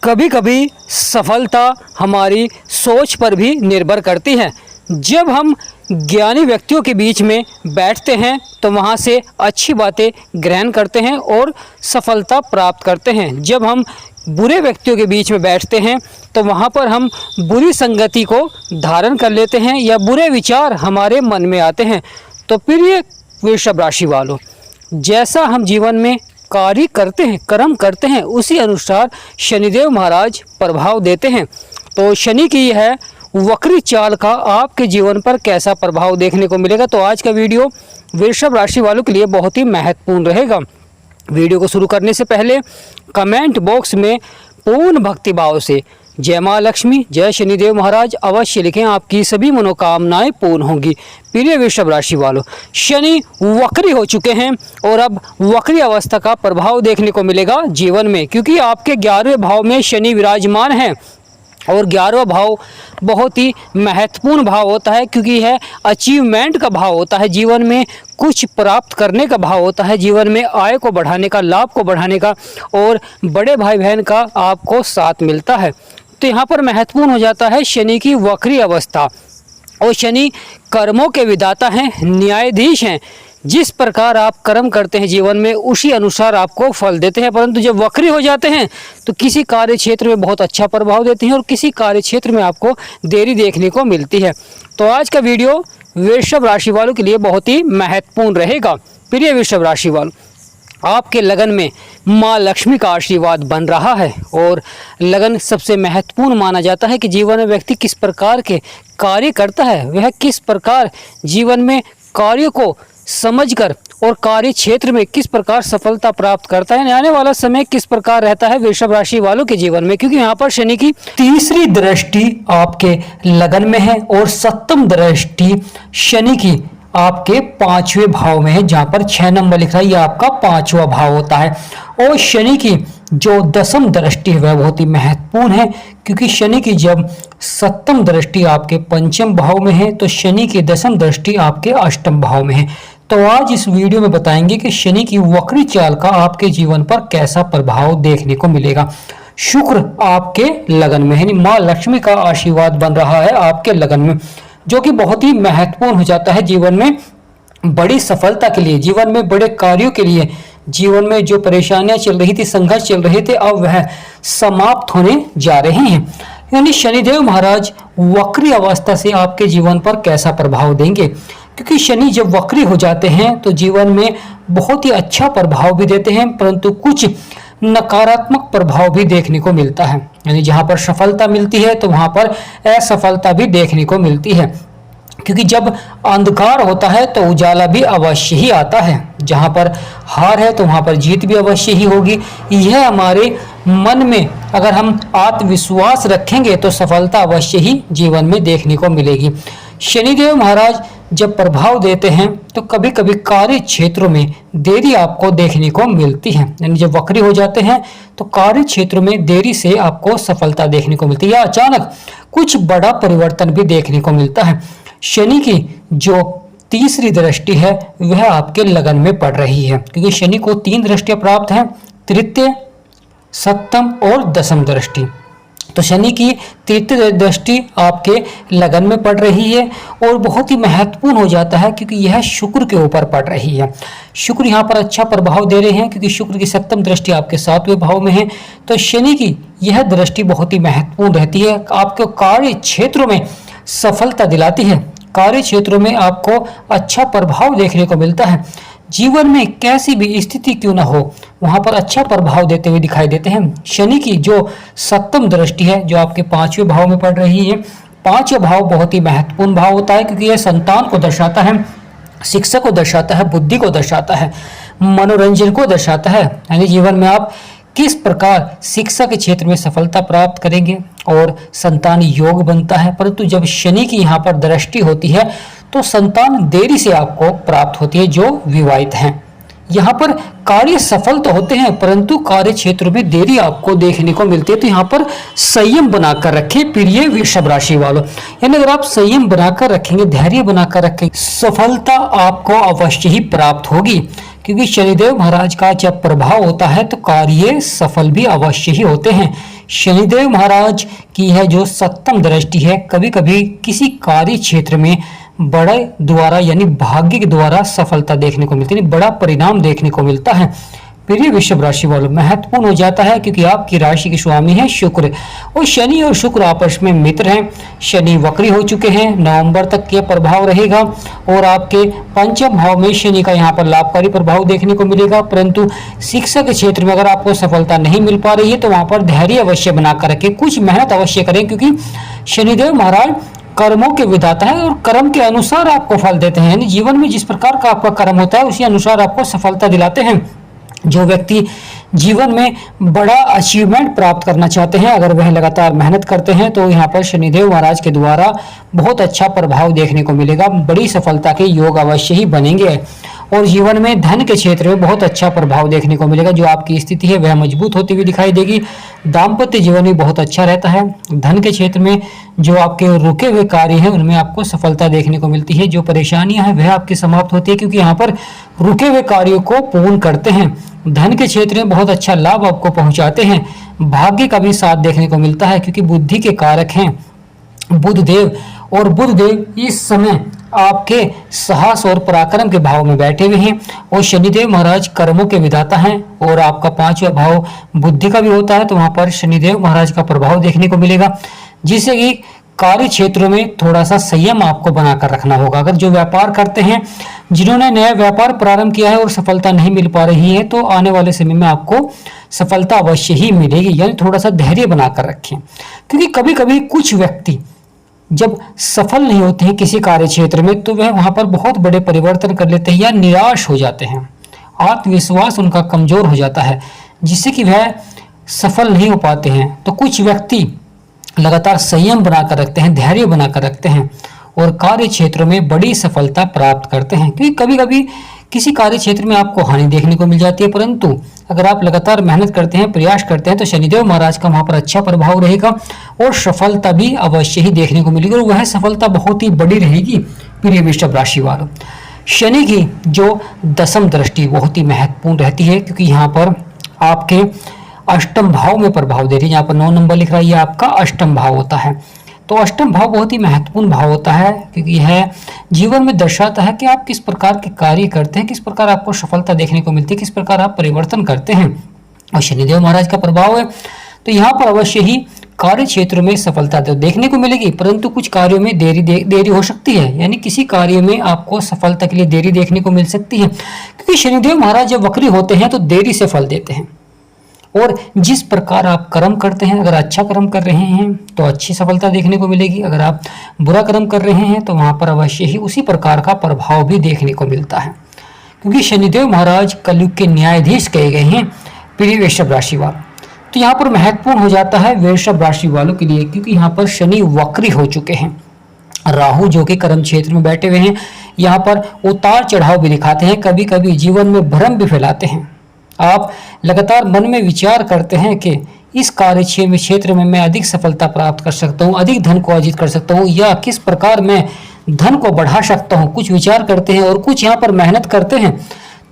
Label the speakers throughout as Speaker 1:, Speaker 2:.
Speaker 1: कभी कभी सफलता हमारी सोच पर भी निर्भर करती है। जब हम ज्ञानी व्यक्तियों के बीच में बैठते हैं तो वहाँ से अच्छी बातें ग्रहण करते हैं और सफलता प्राप्त करते हैं। जब हम बुरे व्यक्तियों के बीच में बैठते हैं तो वहाँ पर हम बुरी संगति को धारण कर लेते हैं या बुरे विचार हमारे मन में आते हैं। तो फिर ये वृषभ राशि वालों, जैसा हम जीवन में कार्य करते हैं, कर्म करते हैं, उसी अनुसार शनिदेव महाराज प्रभाव देते हैं। तो शनि की यह वक्री चाल का आपके जीवन पर कैसा प्रभाव देखने को मिलेगा, तो आज का वीडियो वृषभ राशि वालों के लिए बहुत ही महत्वपूर्ण रहेगा। वीडियो को शुरू करने से पहले कमेंट बॉक्स में पूर्ण भक्तिभाव से जय माँ लक्ष्मी, जय शनिदेव महाराज अवश्य लिखें, आपकी सभी मनोकामनाएं पूर्ण होंगी। प्रिय वृषभ राशि वालों, शनि वक्री हो चुके हैं और अब वक्री अवस्था का प्रभाव देखने को मिलेगा जीवन में, क्योंकि आपके 11वें भाव में शनि विराजमान है और 11वां भाव बहुत ही महत्वपूर्ण भाव होता है, क्योंकि यह अचीवमेंट का भाव होता है। जीवन में कुछ प्राप्त करने का भाव होता है, जीवन में आय को बढ़ाने का, लाभ को बढ़ाने का और बड़े भाई बहन का आपको साथ मिलता है। तो यहाँ पर महत्वपूर्ण हो जाता है शनि की वक्री अवस्था। और शनि कर्मों के विधाता हैं, न्यायाधीश हैं। जिस प्रकार आप कर्म करते हैं जीवन में उसी अनुसार आपको फल देते हैं, परंतु जब वक्री हो जाते हैं तो किसी कार्य क्षेत्र में बहुत अच्छा प्रभाव देते हैं और किसी कार्य क्षेत्र में आपको देरी देखने को मिलती है। तो आज का वीडियो वृषभ राशि वालों के लिए बहुत ही महत्वपूर्ण रहेगा। प्रिय वृषभ राशि वालों, आपके लगन में माँ लक्ष्मी का आशीर्वाद बन रहा है और लगन सबसे महत्वपूर्ण माना जाता है कि जीवन में व्यक्ति किस प्रकार के कार्य करता है, वह किस प्रकार जीवन में कार्य को समझकर और कार्य क्षेत्र में किस प्रकार सफलता प्राप्त करता है। आने वाला समय किस प्रकार रहता है वृषभ राशि वालों के जीवन में, क्योंकि यहाँ पर शनि की तीसरी दृष्टि आपके लगन में है और सप्तम दृष्टि शनि की आपके 5वें भाव में है, जहां पर 6 नंबर लिख रहा है, यह आपका 5वां भाव होता है। और शनि की जो दसम दृष्टि है वह बहुत ही महत्वपूर्ण है, क्योंकि शनि की जब सप्तम दृष्टि आपके 5वें भाव में है तो शनि की दसम दृष्टि आपके 8वें भाव में है। तो आज इस वीडियो में बताएंगे कि शनि की वक्री चाल का आपके जीवन पर कैसा प्रभाव देखने को मिलेगा। शुक्र आपके लगन में है, माँ लक्ष्मी का आशीर्वाद बन रहा है आपके लगन में, जो कि बहुत ही महत्वपूर्ण हो जाता है जीवन में बड़ी सफलता के लिए, जीवन में बड़े कार्यों के लिए। जीवन में जो परेशानियां चल रही थी, संघर्ष चल रहे थे, अब वह समाप्त होने जा रहे हैं। यानी शनिदेव महाराज वक्री अवस्था से आपके जीवन पर कैसा प्रभाव देंगे, क्योंकि शनि जब वक्री हो जाते हैं तो जीवन में बहुत ही अच्छा प्रभाव भी देते हैं, परंतु कुछ नकारात्मक प्रभाव भी देखने को मिलता है। यानी जहां पर सफलता मिलती है तो वहां पर असफलता भी देखने को मिलती है, क्योंकि जब अंधकार होता है तो उजाला भी अवश्य ही आता है। जहां पर हार है तो वहां पर जीत भी अवश्य ही होगी। यह हमारे मन में अगर हम आत्मविश्वास रखेंगे तो सफलता अवश्य ही जीवन में देखने को मिलेगी। शनिदेव महाराज जब प्रभाव देते हैं तो कभी कभी कार्य क्षेत्रों में देरी आपको देखने को मिलती है। यानी जब वक्री हो जाते हैं तो कार्य क्षेत्र में देरी से आपको सफलता देखने को मिलती है या अचानक कुछ बड़ा परिवर्तन भी देखने को मिलता है। शनि की जो तीसरी दृष्टि है वह आपके लगन में पड़ रही है, क्योंकि शनि को 3 दृष्टियां प्राप्त हैं, तृतीय, सप्तम और दसम दृष्टि। तो शनि की तृतीय दृष्टि आपके लगन में पड़ रही है और बहुत ही महत्वपूर्ण हो जाता है, क्योंकि यह शुक्र के ऊपर पड़ रही है। शुक्र यहाँ पर अच्छा प्रभाव दे रहे हैं, क्योंकि शुक्र की सप्तम दृष्टि आपके 7वें भाव में है। तो शनि की यह दृष्टि बहुत ही महत्वपूर्ण रहती है, आपके कार्य क्षेत्रों में सफलता दिलाती है, कार्य क्षेत्रों में आपको अच्छा प्रभाव देखने को मिलता है। जीवन में कैसी भी स्थिति क्यों ना हो वहां पर अच्छा प्रभाव देते हुए दिखाई देते हैं। शनि की जो सप्तम दृष्टि है जो आपके 5वें भाव में पड़ रही है, 5वां भाव बहुत ही महत्वपूर्ण भाव होता है, क्योंकि यह संतान को दर्शाता है, शिक्षा को दर्शाता है, बुद्धि को दर्शाता है, मनोरंजन को दर्शाता है। यानी जीवन में आप किस प्रकार शिक्षा के क्षेत्र में सफलता प्राप्त करेंगे और संतान योग बनता है। परंतु जब शनि की यहाँ पर दृष्टि होती है तो संतान देरी से आपको प्राप्त होती है जो विवाहित हैं। यहाँ पर कार्य सफल तो होते हैं परंतु कार्य क्षेत्र में देरी आपको देखने को मिलती है। तो यहाँ पर संयम बनाकर रखें प्रिय वृषभ राशि वालों। यानी अगर आप संयम बनाकर रखेंगे, धैर्य बनाकर रखेंगे, सफलता आपको अवश्य ही प्राप्त होगी, क्योंकि शनिदेव महाराज का जब प्रभाव होता है तो कार्य सफल भी अवश्य ही होते हैं। शनिदेव महाराज की है जो सप्तम दृष्टि है, कभी कभी किसी कार्य क्षेत्र में बड़े द्वारा यानी भाग्य के द्वारा सफलता देखने को मिलती है, बड़ा परिणाम देखने को मिलता है। प्रिय वृषभ राशि वालों, महत्वपूर्ण हो जाता है क्योंकि आपकी राशि के स्वामी है शुक्र, और शनि और शुक्र आपस में मित्र हैं। शनि वक्री हो चुके हैं, नवंबर तक के प्रभाव रहेगा और आपके पंचम भाव में शनि का यहाँ पर लाभकारी प्रभाव देखने को मिलेगा। परंतु शिक्षा के क्षेत्र में अगर आपको सफलता नहीं मिल पा रही है तो वहां पर धैर्य अवश्य बनाकर रखें, कुछ मेहनत अवश्य करें, क्योंकि शनिदेव महाराज कर्मों के विधाता है और कर्म के अनुसार आपको फल देते हैं। यानी जीवन में जिस प्रकार का आपका कर्म होता है उसी अनुसार आपको सफलता दिलाते हैं। जो व्यक्ति जीवन में बड़ा अचीवमेंट प्राप्त करना चाहते हैं, अगर वह लगातार मेहनत करते हैं तो यहाँ पर शनिदेव महाराज के द्वारा बहुत अच्छा प्रभाव देखने को मिलेगा, बड़ी सफलता के योग अवश्य ही बनेंगे। और जीवन में धन के क्षेत्र में बहुत अच्छा प्रभाव देखने को मिलेगा, जो आपकी स्थिति है वह मजबूत होती हुई दिखाई देगी। दाम्पत्य जीवन भी बहुत अच्छा रहता है। धन के क्षेत्र में जो आपके रुके हुए कार्य हैं उनमें आपको सफलता देखने को मिलती है, जो परेशानियां हैं वह आपकी समाप्त होती है, क्योंकि यहाँ पर रुके हुए कार्यों को पूर्ण करते हैं। धन के क्षेत्र में बहुत अच्छा लाभ आपको पहुंचाते हैं। भाग्य का भी साथ देखने को मिलता है, क्योंकि बुद्धि के कारक हैं बुध देव, और बुध देव इस समय आपके साहस और पराक्रम के भाव में बैठे हुए हैं। और शनिदेव महाराज कर्मों के विधाता हैं और आपका पांचवा भाव बुद्धि का भी होता है, तो वहां पर शनिदेव महाराज का प्रभाव देखने को मिलेगा, जिससे कि कार्य क्षेत्रों में थोड़ा सा संयम आपको बनाकर रखना होगा। अगर जो व्यापार करते हैं, जिन्होंने नया व्यापार प्रारंभ किया है और सफलता नहीं मिल पा रही है, तो आने वाले समय में आपको सफलता अवश्य ही मिलेगी। यानी थोड़ा सा धैर्य बनाकर रखें, क्योंकि कभी कभी कुछ व्यक्ति जब सफल नहीं होते हैं किसी कार्य क्षेत्र में तो वह वहां पर बहुत बड़े परिवर्तन कर लेते हैं या निराश हो जाते हैं, आत्मविश्वास उनका कमजोर हो जाता है, जिससे कि वह सफल नहीं हो पाते हैं। तो कुछ व्यक्ति लगातार संयम बनाकर रखते हैं, धैर्य बनाकर रखते हैं और कार्य क्षेत्रों में बड़ी सफलता प्राप्त करते हैं। क्योंकि कभी कभी किसी कार्य क्षेत्र में आपको हानि देखने को मिल जाती है, परंतु अगर आप लगातार मेहनत करते हैं, प्रयास करते हैं, तो शनिदेव महाराज का वहां पर अच्छा प्रभाव रहेगा और सफलता भी अवश्य ही देखने को मिलेगी, और वह सफलता बहुत ही बड़ी रहेगी। प्रिय वृषभ राशि वालों, शनि की जो दसम दृष्टि बहुत ही महत्वपूर्ण रहती है, क्योंकि यहाँ पर आपके अष्टम भाव में प्रभाव दे रही है। यहाँ पर 9 नंबर लिख रहा है, यह आपका अष्टम भाव होता है। तो अष्टम भाव बहुत ही महत्वपूर्ण भाव होता है, क्योंकि यह जीवन में दर्शाता है कि आप किस प्रकार के कार्य करते हैं, किस प्रकार आपको सफलता देखने को मिलती है, किस प्रकार आप परिवर्तन करते हैं। और शनिदेव महाराज का प्रभाव है, तो यहाँ पर अवश्य ही कार्य क्षेत्र में सफलता तो देखने को मिलेगी, परंतु कुछ कार्यों में देरी हो सकती है। यानी किसी कार्य में आपको सफलता के लिए देरी देखने को मिल सकती है, क्योंकि शनिदेव महाराज जब वक्री होते हैं तो देरी से फल देते हैं। और जिस प्रकार आप कर्म करते हैं, अगर अच्छा कर्म कर रहे हैं तो अच्छी सफलता देखने को मिलेगी, अगर आप बुरा कर्म कर रहे हैं तो वहां पर अवश्य ही उसी प्रकार का प्रभाव भी देखने को मिलता है, क्योंकि शनिदेव महाराज कलयुग के न्यायाधीश कहे गए हैं। प्रिय वृषभ राशि वालों, तो यहाँ पर महत्वपूर्ण हो जाता है वृषभ राशि वालों के लिए, क्योंकि यहाँ पर शनि वक्री हो चुके हैं। राहु जो कि कर्म क्षेत्र में बैठे हुए हैं, यहाँ पर उतार चढ़ाव भी दिखाते हैं, कभी कभी जीवन में भ्रम भी फैलाते हैं। आप लगातार मन में विचार करते हैं कि इस कार्य क्षेत्र में मैं अधिक सफलता प्राप्त कर सकता हूँ, अधिक धन को अर्जित कर सकता हूँ, या किस प्रकार मैं धन को बढ़ा सकता हूँ, कुछ विचार करते हैं। और कुछ यहाँ पर मेहनत करते हैं,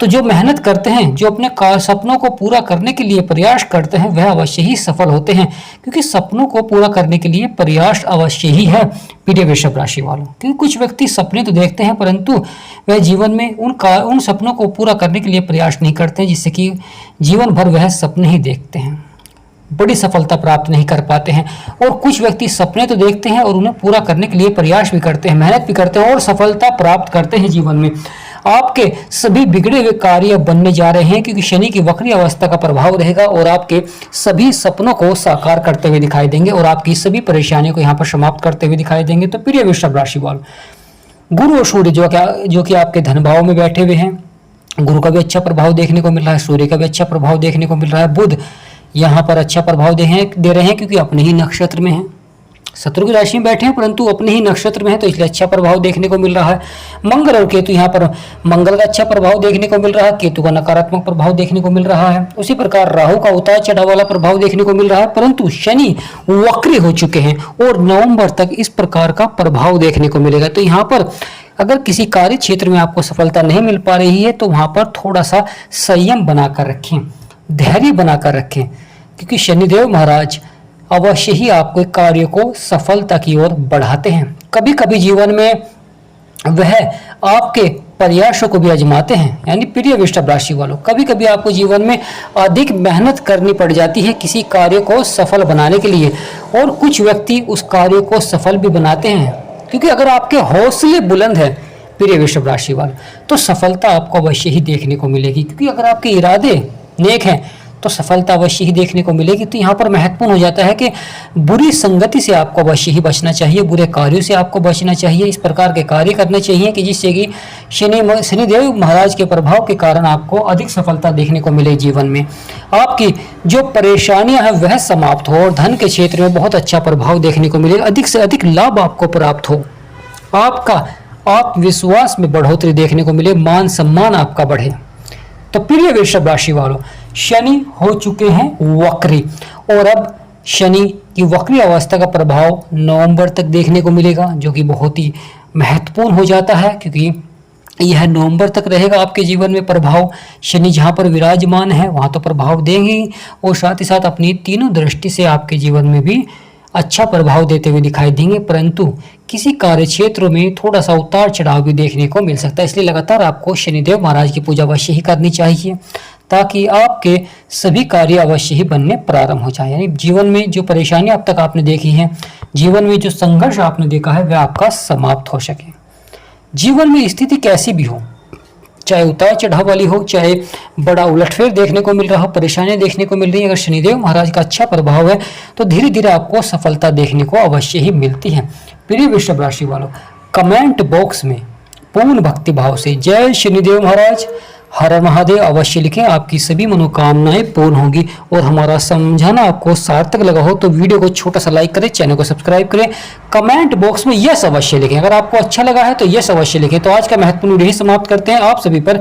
Speaker 1: तो जो मेहनत करते हैं, जो अपने सपनों को पूरा करने के लिए प्रयास करते हैं, वह अवश्य ही सफल होते हैं, क्योंकि सपनों को पूरा करने के लिए प्रयास अवश्य ही है। प्रिय वृषभ राशि वालों, क्योंकि कुछ व्यक्ति सपने तो देखते हैं, परंतु वह जीवन में उन सपनों को पूरा करने के लिए प्रयास नहीं करते हैं, जिससे कि जीवन भर वह सपने ही देखते हैं, बड़ी सफलता प्राप्त नहीं कर पाते हैं। और कुछ व्यक्ति सपने तो देखते हैं और उन्हें पूरा करने के लिए प्रयास भी करते हैं, मेहनत भी करते हैं और सफलता प्राप्त करते हैं जीवन में। आपके सभी बिगड़े हुए कार्य बनने जा रहे हैं, क्योंकि शनि की वक्री अवस्था का प्रभाव रहेगा और आपके सभी सपनों को साकार करते हुए दिखाई देंगे और आपकी सभी परेशानियों को यहाँ पर समाप्त करते हुए दिखाई देंगे। तो प्रिय वृषभ राशि वालों, गुरु और सूर्य जो कि आपके धन भाव में बैठे हुए हैं, गुरु का भी अच्छा प्रभाव देखने को मिल रहा है, सूर्य का भी अच्छा प्रभाव देखने को मिल रहा है। बुध यहाँ पर अच्छा प्रभाव दे रहे हैं, क्योंकि अपने ही नक्षत्र में हैं, शत्रु की राशि में बैठे हैं परंतु अपने ही नक्षत्र में है, तो इसलिए अच्छा प्रभाव देखने को मिल रहा है। मंगल और केतु, यहाँ पर मंगल का अच्छा प्रभाव देखने को मिल रहा है, केतु का नकारात्मक प्रभाव देखने को मिल रहा है। उसी प्रकार राहु का उतार चढ़ाव वाला प्रभाव देखने को मिल रहा है, परंतु शनि वक्री हो चुके हैं और नवंबर तक इस प्रकार का प्रभाव देखने को मिलेगा। तो यहाँ पर अगर किसी कार्य क्षेत्र में आपको सफलता नहीं मिल पा रही है तो वहां पर थोड़ा सा संयम बनाकर रखें, धैर्य बनाकर रखें, क्योंकि शनिदेव महाराज अवश्य ही आपके कार्य को सफलता की ओर बढ़ाते हैं। कभी कभी जीवन में वह आपके प्रयासों को भी आजमाते हैं। यानी प्रिय वृषभ राशि वालों, कभी कभी आपको जीवन में अधिक मेहनत करनी पड़ जाती है किसी कार्य को सफल बनाने के लिए, और कुछ व्यक्ति उस कार्य को सफल भी बनाते हैं। क्योंकि अगर आपके हौसले बुलंद हैं प्रिय वृषभ राशि वालों, तो सफलता आपको अवश्य ही देखने को मिलेगी। क्योंकि अगर आपके इरादे नेक हैं तो सफलता अवश्य ही देखने को मिलेगी। तो यहाँ पर महत्वपूर्ण हो जाता है कि बुरी संगति से आपको अवश्य ही बचना चाहिए, बुरे कार्यों से आपको बचना चाहिए। इस प्रकार के कार्य करने चाहिए कि जिससे कि शनिदेव महाराज के प्रभाव के कारण आपको अधिक सफलता देखने को मिले। जीवन में आपकी जो परेशानियां हैं वह समाप्त हो, और धन के क्षेत्र में बहुत अच्छा प्रभाव देखने को मिले, अधिक से अधिक लाभ आपको प्राप्त हो, आपका आत्मविश्वास में बढ़ोतरी देखने को मिले, मान सम्मान आपका बढ़े। तो प्रिय वृषभ राशि वालों, शनि हो चुके हैं वक्री, और अब शनि की वक्री अवस्था का प्रभाव नवंबर तक देखने को मिलेगा, जो कि बहुत ही महत्वपूर्ण हो जाता है। क्योंकि यह नवंबर तक रहेगा आपके जीवन में प्रभाव। शनि जहाँ पर विराजमान है वहाँ तो प्रभाव देंगे, और साथ ही साथ अपनी तीनों दृष्टि से आपके जीवन में भी अच्छा प्रभाव देते हुए दिखाई देंगे। परंतु किसी कार्य क्षेत्र में थोड़ा सा उतार चढ़ाव भी देखने को मिल सकता है। इसलिए लगातार आपको शनिदेव महाराज की पूजा अवश्य ही करनी चाहिए, ताकि आपके सभी कार्य अवश्य ही बनने प्रारंभ हो जाए। यानी जीवन में जो परेशानी अब तक आपने देखी है, जीवन में जो संघर्ष आपने देखा है, वह आपका समाप्त हो सके। जीवन में स्थिति कैसी भी हो, चाहे उतार चढ़ाव वाली हो, चाहे बड़ा उलटफेर देखने को मिल रहा हो, परेशानियां देखने को मिल रही है, अगर शनिदेव महाराज का अच्छा प्रभाव है तो धीरे धीरे आपको सफलता देखने को अवश्य ही मिलती है। प्रिय वृषभ राशि वालों, कमेंट बॉक्स में पूर्ण भक्ति भाव से जय शनिदेव महाराज, हर हर महादेव अवश्य लिखें। आपकी सभी मनोकामनाएं पूर्ण होंगी। और हमारा समझाना आपको सार्थक लगा हो तो वीडियो को छोटा सा लाइक करें, चैनल को सब्सक्राइब करें, कमेंट बॉक्स में यस अवश्य लिखें। अगर आपको अच्छा लगा है तो यस अवश्य लिखें। तो आज का महत्वपूर्ण वीडियो ही समाप्त करते हैं। आप सभी पर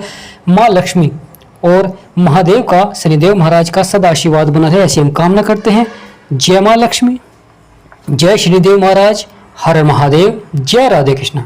Speaker 1: माँ लक्ष्मी और महादेव का, शनिदेव महाराज का सदा आशीर्वाद बना रहे, ऐसी हम कामना करते हैं। जय माँ लक्ष्मी, जय शनिदेव महाराज, हर महादेव, जय राधे कृष्ण।